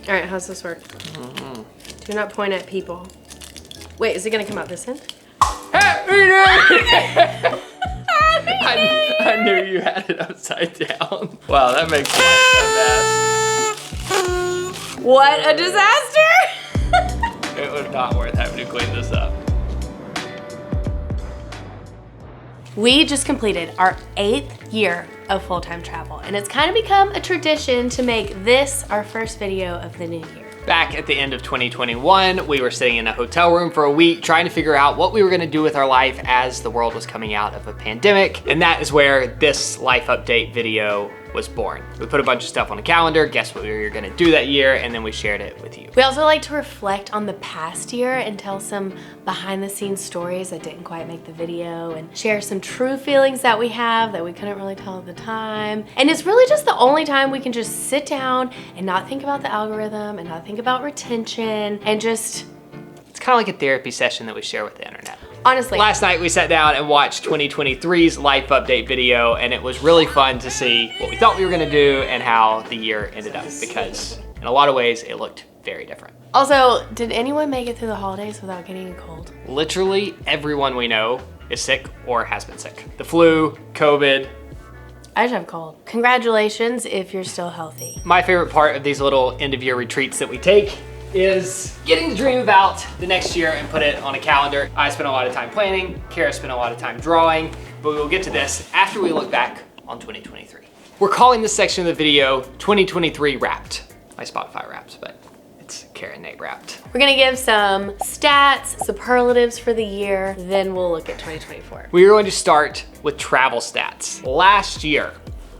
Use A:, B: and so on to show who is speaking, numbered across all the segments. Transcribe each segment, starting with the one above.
A: All right, how's this work? Do not point at people. Wait, is it gonna come out this end?
B: I knew you had it upside down. Wow, that makes life a mess.
A: What a disaster!
B: It was not worth having to clean this up.
A: We just completed our 8th year of full-time travel, and it's kind of become a tradition to make this our first video of the new year.
B: Back at the end of 2021, we were sitting in a hotel room for a week trying to figure out what we were gonna do with our life as the world was coming out of a pandemic. And that is where this life update video was born. We put a bunch of stuff on a calendar, guess what we were gonna do that year, and then we shared it with you.
A: We also like to reflect on the past year and tell some behind the scenes stories that didn't quite make the video, and share some true feelings that we have that we couldn't really tell at the time. And it's really just the only time we can just sit down and not think about the algorithm and not think about retention and just...
B: It's kind of like a therapy session that we share with the internet.
A: Honestly.
B: Last night we sat down and watched 2023's life update video, and it was really fun to see what we thought we were gonna do and how the year ended up, because in a lot of ways it looked very different.
A: Also, did anyone make it through the holidays without getting a cold?
B: Literally everyone we know is sick or has been sick. The flu, COVID.
A: I just have a cold. Congratulations if you're still healthy.
B: My favorite part of these little end of year retreats that we take is getting to dream about the next year and put it on a calendar. I spent a lot of time planning, Kara spent a lot of time drawing, but we will get to this after we look back on 2023. We're calling this section of the video 2023 Wrapped. My Spotify Wrapped, but it's Kara and Nate Wrapped.
A: We're gonna give some stats, superlatives for the year, then we'll look at 2024.
B: We are going to start with travel stats. Last year,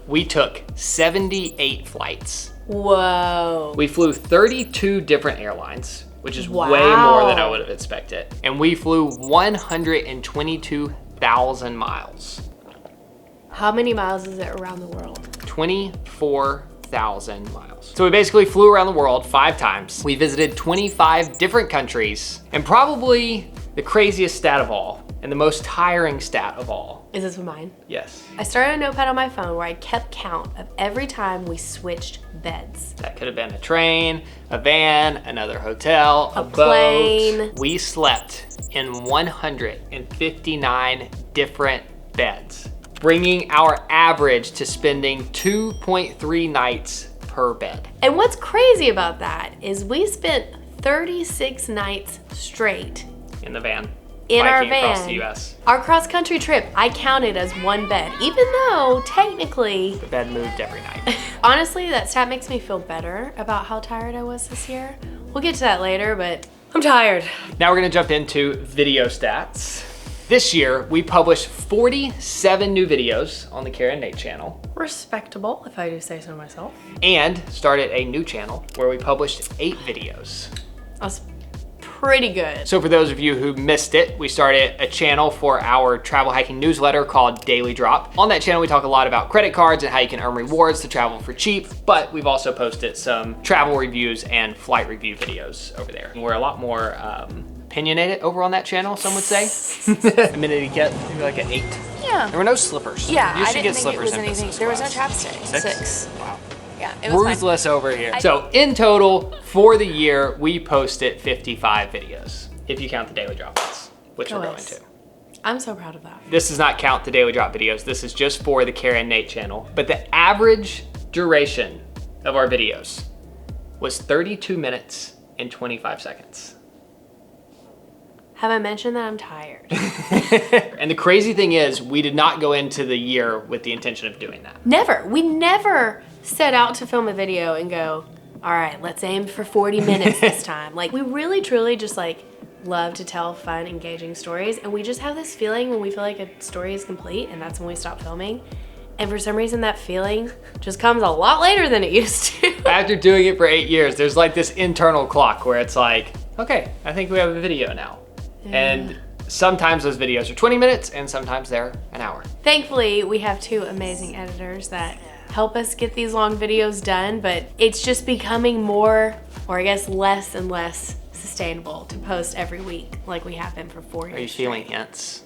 B: we took 78 flights.
A: Whoa.
B: We flew 32 different airlines, which is
A: Wow.
B: way more than I would have expected. And we flew 122,000 miles.
A: How many miles is it around the world?
B: 24,000 miles. So we basically flew around the world 5 times. We visited 25 different countries, and probably the craziest stat of all, and the most tiring stat of all.
A: Is this mine?
B: Yes.
A: I started a notepad on my phone where I kept count of every time we switched beds.
B: That could have been a train, a van, another hotel,
A: A
B: boat.
A: plane.
B: We slept in 159 different beds, bringing our average to spending 2.3 nights per bed.
A: And what's crazy about that is we spent 36 nights straight
B: In the van.
A: in our
B: biking across
A: van.
B: the US.
A: Our cross-country trip, I counted as one bed, even though technically,
B: The bed moved every night.
A: honestly, that stat makes me feel better about how tired I was this year. We'll get to that later, but I'm tired.
B: Now we're gonna jump into video stats. This year, we published 47 new videos on the Kara and Nate channel,
A: Respectable, if I do say so myself.
B: and started a new channel where we published 8 videos.
A: That's pretty good.
B: So for those of you who missed it, we started a channel for our travel hacking newsletter called Daily Drop. On that channel, we talk a lot about credit cards and how you can earn rewards to travel for cheap, but we've also posted some travel reviews and flight review videos over there. We're a lot more opinionated over on that channel, some would say. A minute to get, maybe like an 8.
C: Yeah.
B: There were no slippers.
C: Yeah,
B: You
C: I
B: should
C: didn't
B: get
C: think it
B: slippers
C: was
B: in
C: anything.
B: business
C: There was no
B: class.
C: chapstick.
B: 6?
C: 6.
B: Wow.
C: Yeah, it was fine.
B: Ruthless over here. So in total, for the year, we posted 55 videos, if you count the Daily Drop ones, which we're going
A: Nice.
B: to.
A: I'm so proud of that.
B: This does not count the Daily Drop videos. This is just for the Kara and Nate channel. But the average duration of our videos was 32 minutes and 25 seconds.
A: Have I mentioned that I'm tired?
B: And the crazy thing is, we did not go into the year with the intention of doing that.
A: Never. We never set out to film a video and go, all right, let's aim for 40 minutes this time. Like, we really, truly just like love to tell fun, engaging stories. And we just have this feeling when we feel like a story is complete, and that's when we stop filming. And for some reason, that feeling just comes a lot later than it used to.
B: After doing it for 8 years, there's like this internal clock where it's like, okay, I think we have a video now. And sometimes those videos are 20 minutes and sometimes they're an hour.
A: Thankfully, we have 2 amazing editors that help us get these long videos done, but it's just becoming more, or I guess less and less sustainable to post every week like we have been for 4 years.
B: Are you feeling hints?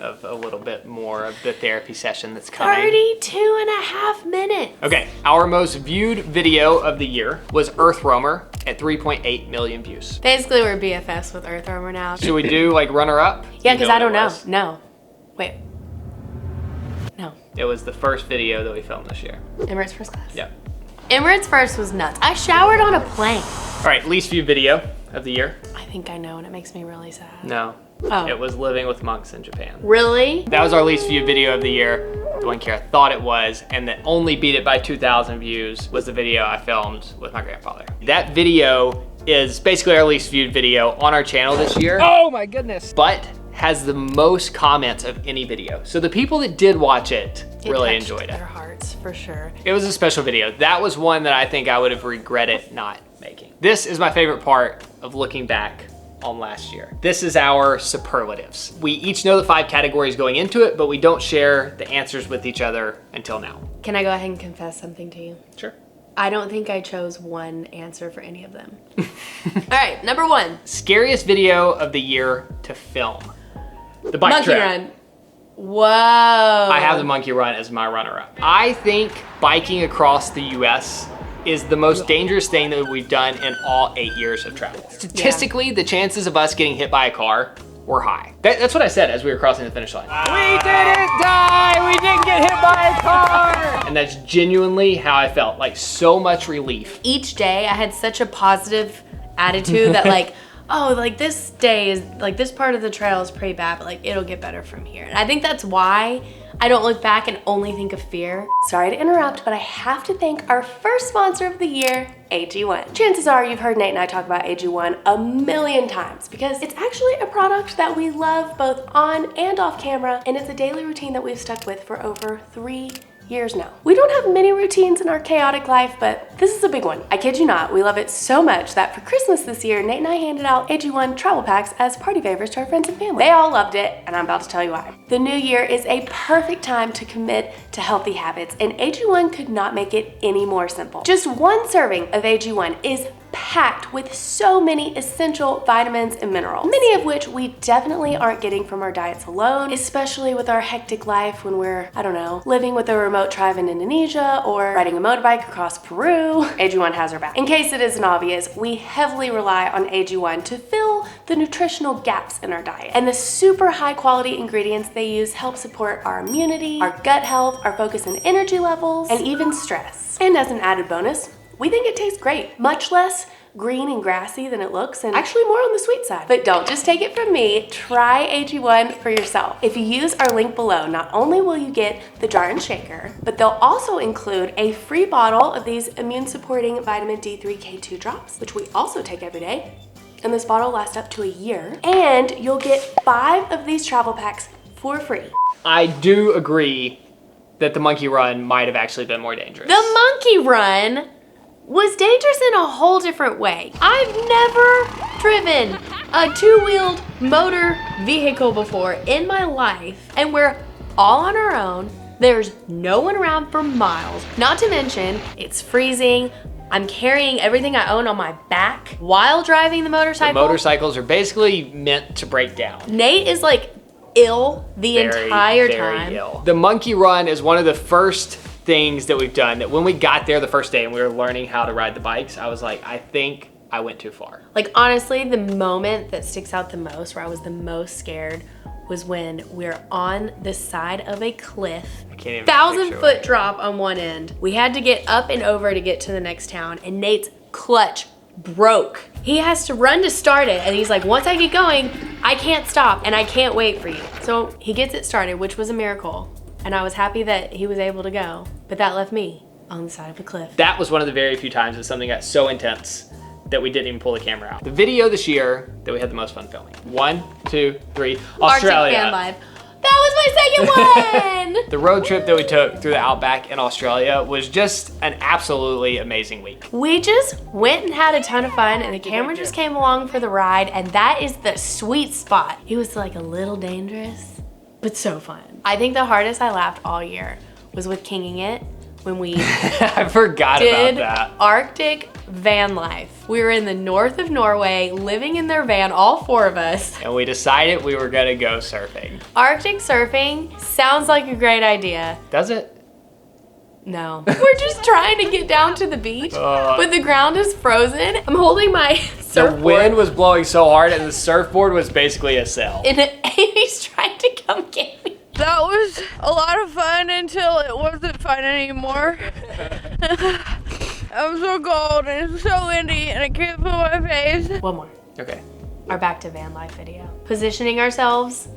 B: of a little bit more of the therapy session that's coming.
A: 32.5 minutes.
B: Okay, our most viewed video of the year was Earth Roamer at 3.8 million views.
A: Basically, we're BFFs with Earth Roamer now.
B: Should we do like runner up?
A: Yeah, because I don't know. No. Wait. No.
B: It was the first video that we filmed this year.
A: Emirates First Class.
B: Yep.
A: Emirates First was nuts. I showered on a plane.
B: All right, least viewed video of the year.
A: I think I know, and it makes me really sad.
B: No.
A: Oh.
B: It was living with monks in Japan.
A: Really?
B: That was our least viewed video of the year. The one Kara thought it was, and that only beat it by 2,000 views was the video I filmed with my grandfather. That video is basically our least viewed video on our channel this year.
C: Oh my goodness.
B: But has the most comments of any video. So the people that did watch it really
A: touched
B: enjoyed it.
A: their hearts, for sure.
B: It was a special video. That was one that I think I would have regretted not making. This is my favorite part of looking back on last year. This is our superlatives. We each know the 5 categories going into it, but we don't share the answers with each other until now.
A: Can I go ahead and confess something to you?
B: Sure.
A: I don't think I chose one answer for any of them. All right, number 1.
B: Scariest video of the year to film. The bike
A: Monkey
B: trip.
A: Run. Whoa.
B: I have the Monkey Run as my runner-up. I think biking across the US is the most dangerous thing that we've done in all 8 years of travel. Statistically, the chances of us getting hit by a car were high. That's what I said as we were crossing the finish line.
C: We didn't die! We didn't get hit by a car!
B: And that's genuinely how I felt, like so much relief.
A: Each day I had such a positive attitude that like, oh, like this day is, like this part of the trail is pretty bad, but like it'll get better from here. And I think that's why I don't look back and only think of fear. Sorry to interrupt, but I have to thank our first sponsor of the year, AG1. Chances are you've heard Nate and I talk about AG1 a million times because it's actually a product that we love both on and off camera, and it's a daily routine that we've stuck with for over 3 years now. We don't have many routines in our chaotic life, but this is a big one. I kid you not, we love it so much that for Christmas this year, Nate and I handed out AG1 travel packs as party favors to our friends and family. They all loved it, and I'm about to tell you why. The new year is a perfect time to commit to healthy habits, and AG1 could not make it any more simple. Just one serving of AG1 is packed with so many essential vitamins and minerals, many of which we definitely aren't getting from our diets alone, especially with our hectic life when we're, I don't know, living with a remote tribe in Indonesia or riding a motorbike across Peru. AG1 has our back. In case it isn't obvious, we heavily rely on AG1 to fill the nutritional gaps in our diet. And the super high quality ingredients they use help support our immunity, our gut health, our focus and energy levels, and even stress. And as an added bonus, we think it tastes great, much less green and grassy than it looks, and actually more on the sweet side. But don't just take it from me, try AG1 for yourself. If you use our link below, not only will you get the jar and shaker, but they'll also include a free bottle of these immune supporting vitamin D3 K2 drops, which we also take every day. And this bottle lasts up to a year. And you'll get 5 of these travel packs for free.
B: I do agree that the Monkey Run might have actually been more dangerous.
A: The Monkey Run was dangerous in a whole different way. I've never driven a 2-wheeled motor vehicle before in my life, and we're all on our own. There's no one around for miles. Not to mention, it's freezing. I'm carrying everything I own on my back while driving the motorcycle.
B: The motorcycles are basically meant to break down.
A: Nate is like ill the entire time.
B: Ill. The Monkey Run is one of the first things that we've done that when we got there the first day and we were learning how to ride the bikes, I was like, I think I went too far.
A: Like honestly, the moment that sticks out the most, where I was the most scared, was when we're on the side of a cliff.
B: I can't even
A: 1,000-foot drop on one end. We had to get up and over to get to the next town, and Nate's clutch broke. He has to run to start it, and he's like, once I get going, I can't stop and I can't wait for you. So he gets it started, which was a miracle. And I was happy that he was able to go, but that left me on the side of a cliff.
B: That was one of the very few times that something got so intense that we didn't even pull the camera out. The video this year that we had the most fun filming. 1, 2, 3, Australia.
A: Arctic Fan Live. That was my second one!
B: The road trip that we took through the outback in Australia was just an absolutely amazing week.
A: We just went and had a ton of fun, and the camera just came along for the ride, and that is the sweet spot. It was like a little dangerous, but so fun. I think the hardest I laughed all year was with kinging it when we
B: I forgot about
A: did
B: that.
A: Arctic van life. We were in the north of Norway, living in their van, all 4 of us.
B: And we decided we were gonna go surfing.
A: Arctic surfing sounds like a great idea.
B: Does it?
A: No. We're just trying to get down to the beach, but the ground is frozen. I'm holding my
B: The
A: surfboard.
B: wind was blowing so hard and the surfboard was basically a sail.
A: And Amy's trying to come get me.
D: That was a lot of fun until it wasn't fun anymore. I'm so cold and it's so windy and I can't feel my face.
A: One more.
B: Okay.
A: Our back to van life video. Positioning ourselves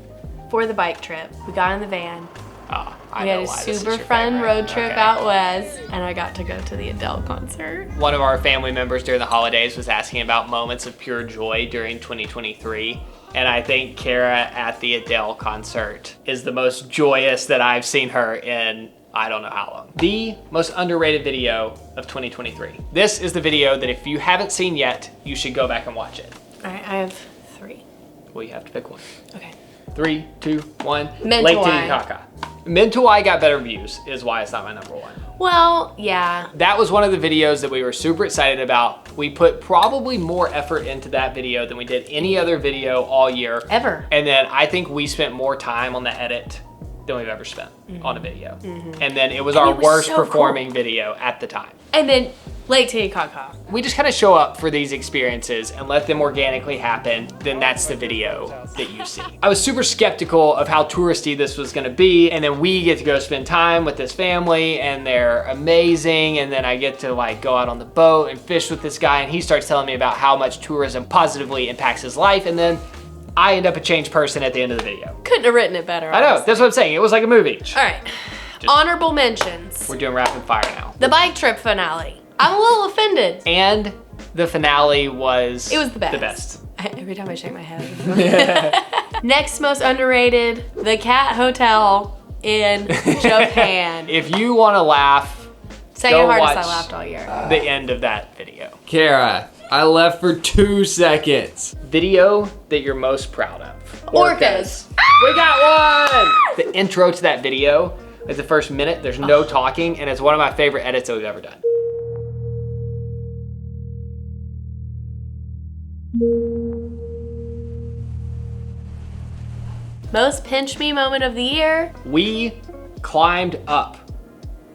A: for the bike trip. We got in the van.
B: Oh, I
A: We
B: know
A: had a
B: why this is
A: super
B: your
A: fun
B: favorite.
A: road trip
B: Okay.
A: out west, and I got to go to the Adele concert.
B: One of our family members during the holidays was asking about moments of pure joy during 2023. And I think Kara at the Adele concert is the most joyous that I've seen her in I don't know how long. The most underrated video of 2023. This is the video that if you haven't seen yet, you should go back and watch it.
A: All right, I have 3.
B: Well, you have to pick one.
A: Okay.
B: 3, 2, 1.
A: Mental
B: Lake
A: Eye.
B: Titicaca. Mental Eye got better views, is why it's not my number 1.
A: Well, yeah.
B: That was one of the videos that we were super excited about. We put probably more effort into that video than we did any other video all year.
A: Ever.
B: And then I think we spent more time on the edit than we've ever spent on a video. And then it was
A: And
B: our
A: it was
B: worst
A: so
B: performing video at the time.
A: And then Lake Titicaca.
B: We just kind of show up for these experiences and let them organically happen, then that's the video that you see. I was super skeptical of how touristy this was gonna be, and then we get to go spend time with this family and they're amazing, and then I get to like go out on the boat and fish with this guy, and he starts telling me about how much tourism positively impacts his life, and then I end up a changed person at the end of the video.
A: Couldn't have written it better.
B: I know,
A: honestly.
B: that's what I'm saying. It was like a movie.
A: All right. Honorable mentions.
B: We're doing rapid fire now.
A: The bike trip finale. I'm a little offended.
B: And the finale was...
A: It was the best.
B: The best.
A: Every time I shake my head. Next most underrated, the Cat Hotel in Japan.
B: If you want to laugh,
A: Second
B: go
A: hardest I
B: watch
A: laughed all year.
B: the end of that video.
C: Kara, I left for 2 seconds.
B: Video that you're most proud of.
A: Orcas.
B: We got one! The intro to that video is the first minute. There's no talking, and it's one of my favorite edits that we've ever done.
A: Most pinch me moment of the year.
B: We climbed up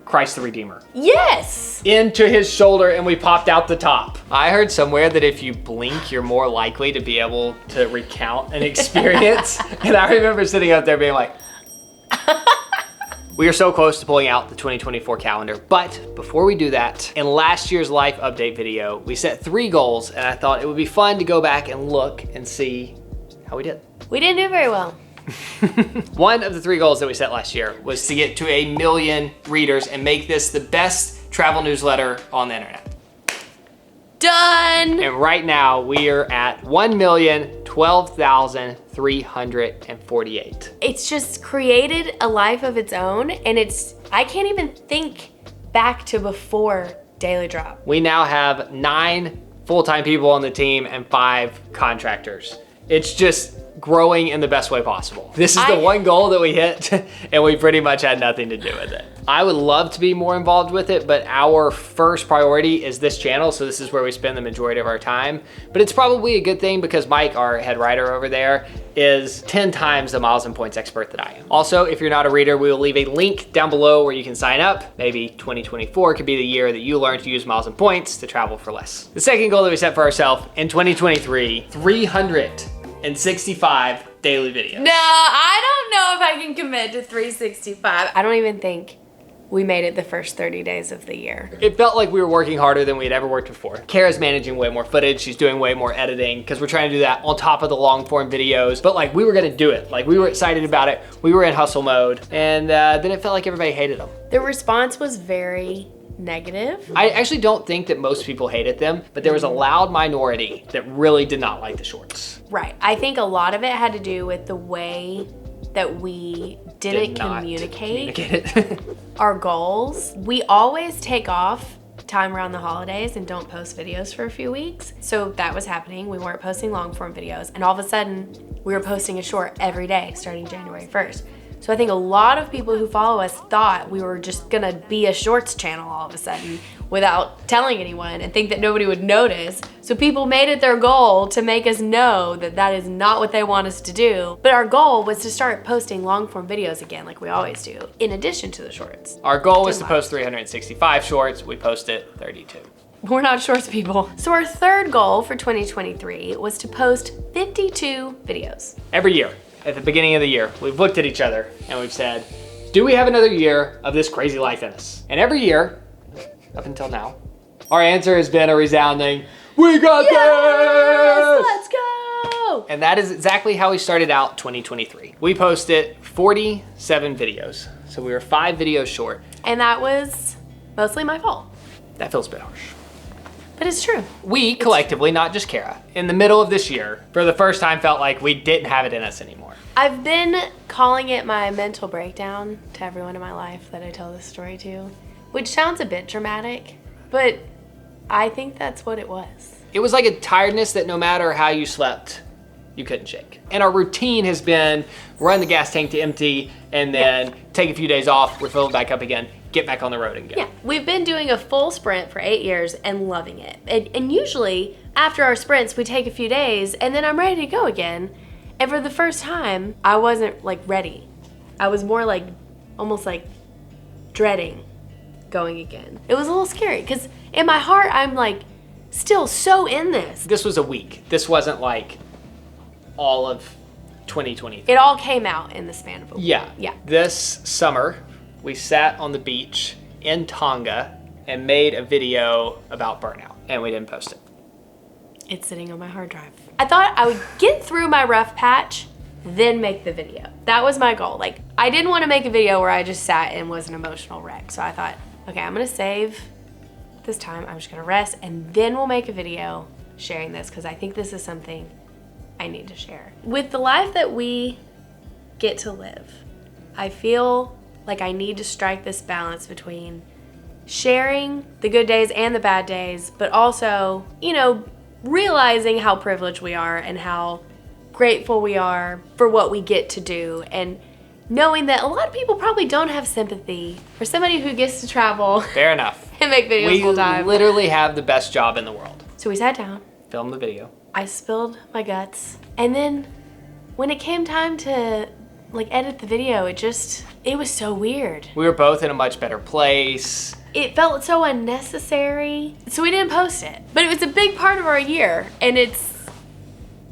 B: Christ the Redeemer
A: Yes.
B: into his shoulder and we popped out the top. I heard somewhere that if you blink, you're more likely to be able to recount an experience. And I remember sitting up there being like, we are so close to pulling out the 2024 calendar. But before we do that, in last year's life update video, we set 3 goals, and I thought it would be fun to go back and look and see how we did.
A: We didn't do very well.
B: One of the 3 goals that we set last year was to get to 1 million readers and make this the best travel newsletter on the internet.
A: Done.
B: And right now we are at 1,012,348.
A: It's just created a life of its own, and I can't even think back to before Daily Drop.
B: We now have 9 full-time people on the team and 5 contractors. It's just growing in the best way possible. This is the one goal that we hit, and we pretty much had nothing to do with it. I would love to be more involved with it, but our first priority is this channel, so this is where we spend the majority of our time. But it's probably a good thing because Mike, our head writer over there, is 10 times the miles and points expert that I am. Also, if you're not a reader, we will leave a link down below where you can sign up. Maybe 2024 could be the year that you learn to use miles and points to travel for less. The second goal that we set for ourselves in 2023, 365 daily videos.
A: No, I don't know if I can commit to 365. I don't even think we made it the first 30 days of the year.
B: It felt like we were working harder than we had ever worked before. Kara's managing way more footage. She's doing way more editing because we're trying to do that on top of the long form videos. But like we were gonna do it. Like we were excited about it. We were in hustle mode. And then it felt like everybody hated them.
A: The response was very negative.
B: I actually don't think that most people hated them, but there was a loud minority that really did not like the shorts.
A: Right. I think a lot of it had to do with the way that we didn't
B: Did not
A: communicate
B: it.
A: our goals. We always take off time around the holidays and don't post videos for a few weeks. So that was happening. We weren't posting long form videos, and all of a sudden we were posting a short every day starting January 1st. So I think a lot of people who follow us thought we were just gonna be a shorts channel all of a sudden without telling anyone and think that nobody would notice. So people made it their goal to make us know that that is not what they want us to do. But our goal was to start posting long form videos again like we always do, in addition to the shorts.
B: Our goal was to post 365 shorts. We posted 32.
A: We're not shorts people. So our third goal for 2023 was to post 52 videos.
B: Every year, at the beginning of the year, we've looked at each other and we've said, do we have another year of this crazy life in us? And every year, up until now, our answer has been a resounding, we got this!
A: Let's go!
B: And that is exactly how we started out 2023. We posted 47 videos. So we were 5 videos short.
A: And that was mostly my fault.
B: That feels a bit harsh.
A: But it's true.
B: We collectively, not just Kara, in the middle of this year, for the first time felt like we didn't have it in us anymore.
A: I've been calling it my mental breakdown to everyone in my life that I tell this story to, which sounds a bit dramatic, but I think that's what it was.
B: It was like a tiredness that no matter how you slept, you couldn't shake. And our routine has been run the gas tank to empty and then take a few days off, refill it back up again, get back on the road and go.
A: Yeah, we've been doing a full sprint for 8 years and loving it. And usually after our sprints, we take a few days and then I'm ready to go again. And for the first time, I wasn't like ready. I was more like, almost like dreading going again. It was a little scary because in my heart, I'm like still so in this.
B: This was a week. This wasn't like all of 2023.
A: It all came out in the span of a week.
B: Yeah.
A: Yeah.
B: This summer, we sat on the beach in Tonga and made a video about burnout, and we didn't post it.
A: It's sitting on my hard drive. I thought I would get through my rough patch, then make the video. That was my goal. Like, I didn't want to make a video where I just sat and was an emotional wreck. So I thought, okay, I'm gonna save this time. I'm just gonna rest, and then we'll make a video sharing this because I think this is something I need to share. With the life that we get to live, I feel like I need to strike this balance between sharing the good days and the bad days, but also, you know, realizing how privileged we are and how grateful we are for what we get to do, and knowing that a lot of people probably don't have sympathy for somebody who gets to travel
B: Fair enough.
A: and make videos full time.
B: We literally have the best job in the world.
A: So we sat down,
B: Film the video.
A: I spilled my guts, and then when it came time to like edit the video, it was so weird.
B: We were both in a much better place.
A: It felt so unnecessary, so we didn't post it. But it was a big part of our year, and it's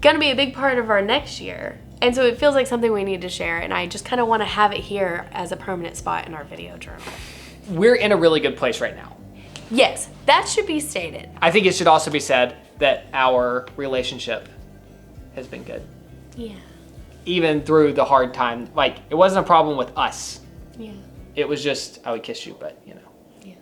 A: gonna be a big part of our next year. And so it feels like something we need to share, and I just kind of want to have it here as a permanent spot in our video journal.
B: We're in a really good place right now.
A: Yes, that should be stated.
B: I think it should also be said that our relationship has been good.
A: Yeah,
B: Even through the hard time. Like, it wasn't a problem with us.
A: yeah,
B: It was just, I would kiss you, but you know.
A: yeah.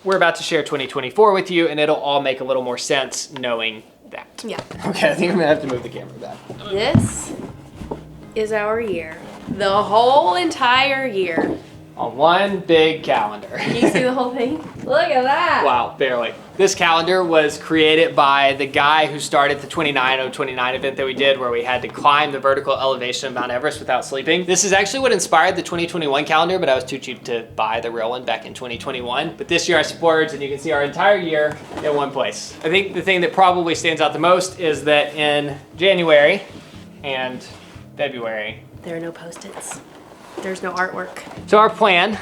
B: We're about to share 2024 with you, and it'll all make a little more sense knowing that.
A: Yeah.
B: Okay, I think I'm gonna have to move the camera back.
A: This is our year. The whole entire year.
B: On one big calendar.
A: Can you see the whole thing? Look at that.
B: Wow, barely. This calendar was created by the guy who started the 29 event that we did, where we had to climb the vertical elevation of Mount Everest without sleeping. This is actually what inspired the 2021 calendar, but I was too cheap to buy the real one back in 2021. But this year I splurged, and you can see our entire year in one place. I think the thing that probably stands out the most is that in January and February,
A: There are no Post-its. There's no artwork.
B: so our plan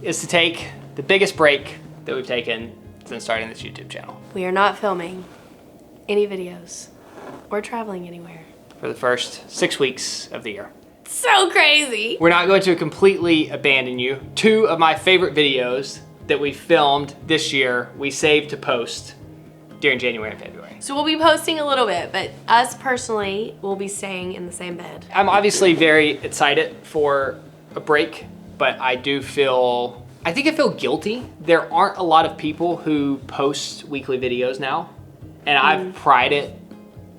B: is to take the biggest break that we've taken since starting this YouTube channel
A: We are not filming any videos or traveling anywhere.
B: for the first 6 weeks of the year.
A: So crazy.
B: We're not going to completely abandon you. 2 of my favorite videos that we filmed this year, we saved to post during January and February.
A: So we'll be posting a little bit, but us personally will be staying in the same bed.
B: I'm obviously very excited for a break, but I think I feel guilty. There aren't a lot of people who post weekly videos now, and I've prided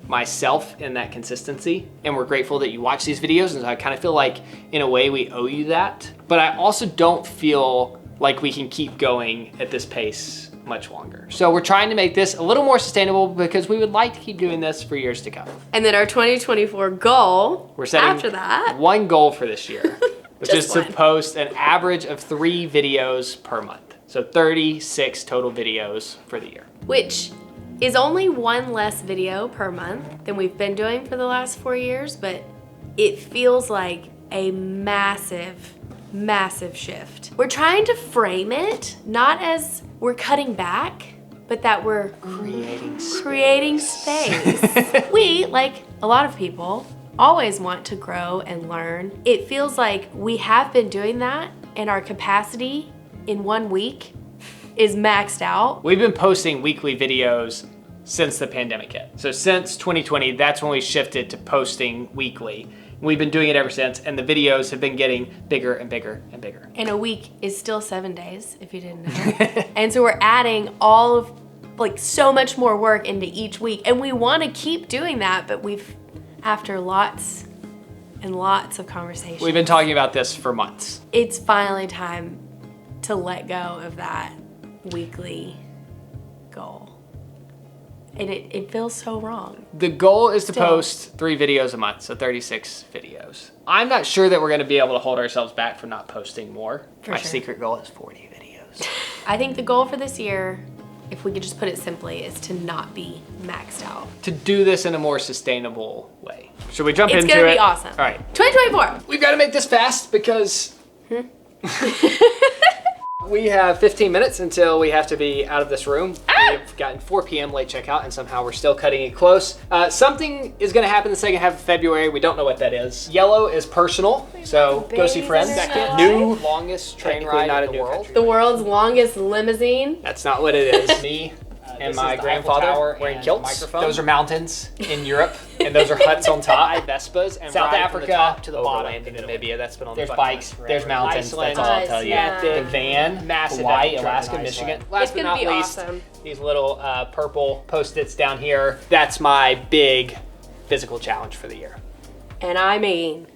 B: myself in that consistency, and we're grateful that you watch these videos, and so I kind of feel like in a way we owe you that. But I also don't feel like we can keep going at this pace much longer. So we're trying to make this a little more sustainable because we would like to keep doing this for years to come.
A: And then our 2024 goal,
B: We're setting
A: after that,
B: one goal for this year, which is
A: Just
B: to
A: one.
B: post an average of 3 videos per month. So 36 total videos for the year.
A: which is only one less video per month than we've been doing for the last 4 years, but it feels like a massive, massive shift. We're trying to frame it not as we're cutting back, but that we're creating space. We, like a lot of people, always want to grow and learn. It feels like we have been doing that, and our capacity in 1 week is maxed out.
B: We've been posting weekly videos since the pandemic hit. So since 2020, that's when we shifted to posting weekly. We've been doing it ever since, and the videos have been getting bigger and bigger and bigger.
A: And a week is still 7 days, if you didn't know. And so we're adding all of, like, so much more work into each week. And we want to keep doing that, but after lots and lots of conversations,
B: We've been talking about this for months.
A: it's finally time to let go of that weekly goal. And it feels so wrong.
B: The goal is to
A: Still.
B: post 3 videos a month, so 36 videos. I'm not sure that we're gonna be able to hold ourselves back from not posting more.
A: For
B: My
A: sure.
B: secret goal is 40 videos.
A: I think the goal for this year, if we could just put it simply, is to not be maxed out.
B: To do this in a more sustainable way. Should we jump
A: It's
B: into
A: gonna
B: it?
A: be awesome.
B: All right.
A: 2024.
B: We've got to make this fast because we have 15 minutes until we have to be out of this room. We've gotten 4 p.m. late checkout, and somehow we're still cutting it close. Something is going to happen the second half of February. We don't know what that is. Yellow is personal, so go see friends.
A: Second.
B: New longest train
C: Technically
B: ride
C: not
B: in
C: a
B: the
C: new
B: world.
C: country.
A: The world's longest limousine.
B: That's not what it is. Me and
C: This
B: my
C: is the Eiffel
B: grandfather
C: Tower
B: wearing
C: and
B: kilts.
C: microphone.
B: Those are mountains in Europe, and those are huts on top. Vespas and
C: South
B: ride from
C: Africa
B: the top to the bottom.
C: overland into Namibia. That's been on
B: There's
C: the bucket
B: bikes,
C: list forever.
B: there's mountains,
C: Iceland,
B: that's all I'll tell you.
A: Iceland.
B: The van,
C: Massive
B: Hawaii,
C: epic trip
B: Alaska,
C: in
B: Michigan.
C: Iceland.
B: Last
A: It's
B: but
A: gonna
B: not
A: be
B: least,
A: awesome.
B: these little purple Post-its down here. That's my big physical challenge for the year.
A: And I mean,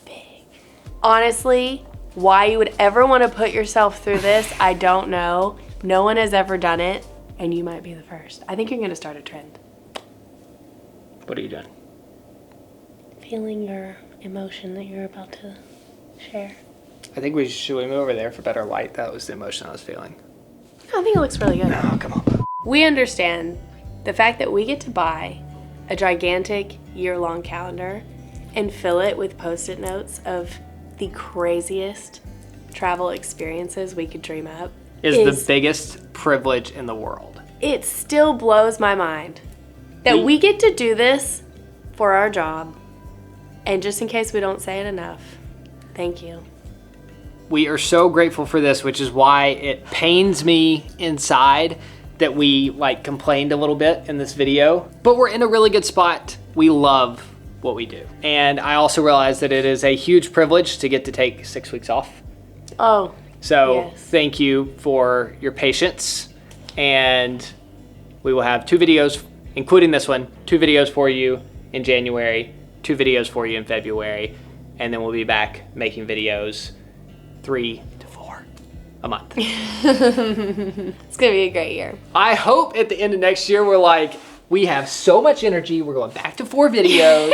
A: big. Honestly, why you would ever want to put yourself through this, I don't know. No one has ever done it, and you might be the first. I think you're going to start a trend.
B: What are you doing?
A: Feeling your emotion that you're about to share.
B: I think should we move over there for better light? That was the emotion I was feeling.
A: I think it looks really good.
B: Oh, come on.
A: We understand the fact that we get to buy a gigantic year-long calendar and fill it with Post-it notes of the craziest travel experiences we could dream up
B: Is the biggest privilege in the world.
A: It still blows my mind that we get to do this for our job. And just in case we don't say it enough, thank you.
B: We are so grateful for this, which is why it pains me inside that we complained a little bit in this video, but we're in a really good spot. We love what we do. And I also realize that it is a huge privilege to get to take 6 weeks off.
A: Oh,
B: So
A: yes.
B: thank you for your patience. And we will have 2 videos, including this one, 2 videos for you in January, 2 videos for you in February, and then we'll be back making videos 3 to 4 a month.
A: It's gonna be a great year.
B: I hope at the end of next year we have so much energy, we're going back to 4 videos.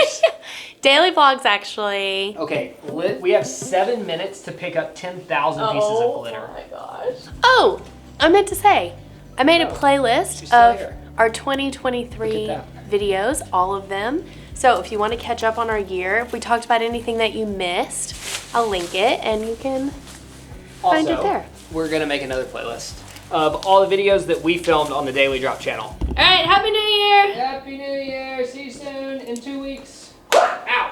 A: Daily vlogs, actually.
B: Okay, we have 7 minutes to pick up 10,000 pieces of glitter.
A: my gosh. Oh, I meant to say, I made a playlist
B: she's still
A: of
B: here.
A: our 2023
B: Look at
A: videos, all of them. So if you want to catch up on our year, if we talked about anything that you missed, I'll link it and you can find it there.
B: We're gonna make another playlist of all the videos that we filmed on the Daily Drop channel.
A: All right, Happy New Year!
B: Happy New Year! See you soon in 2 weeks. Ow!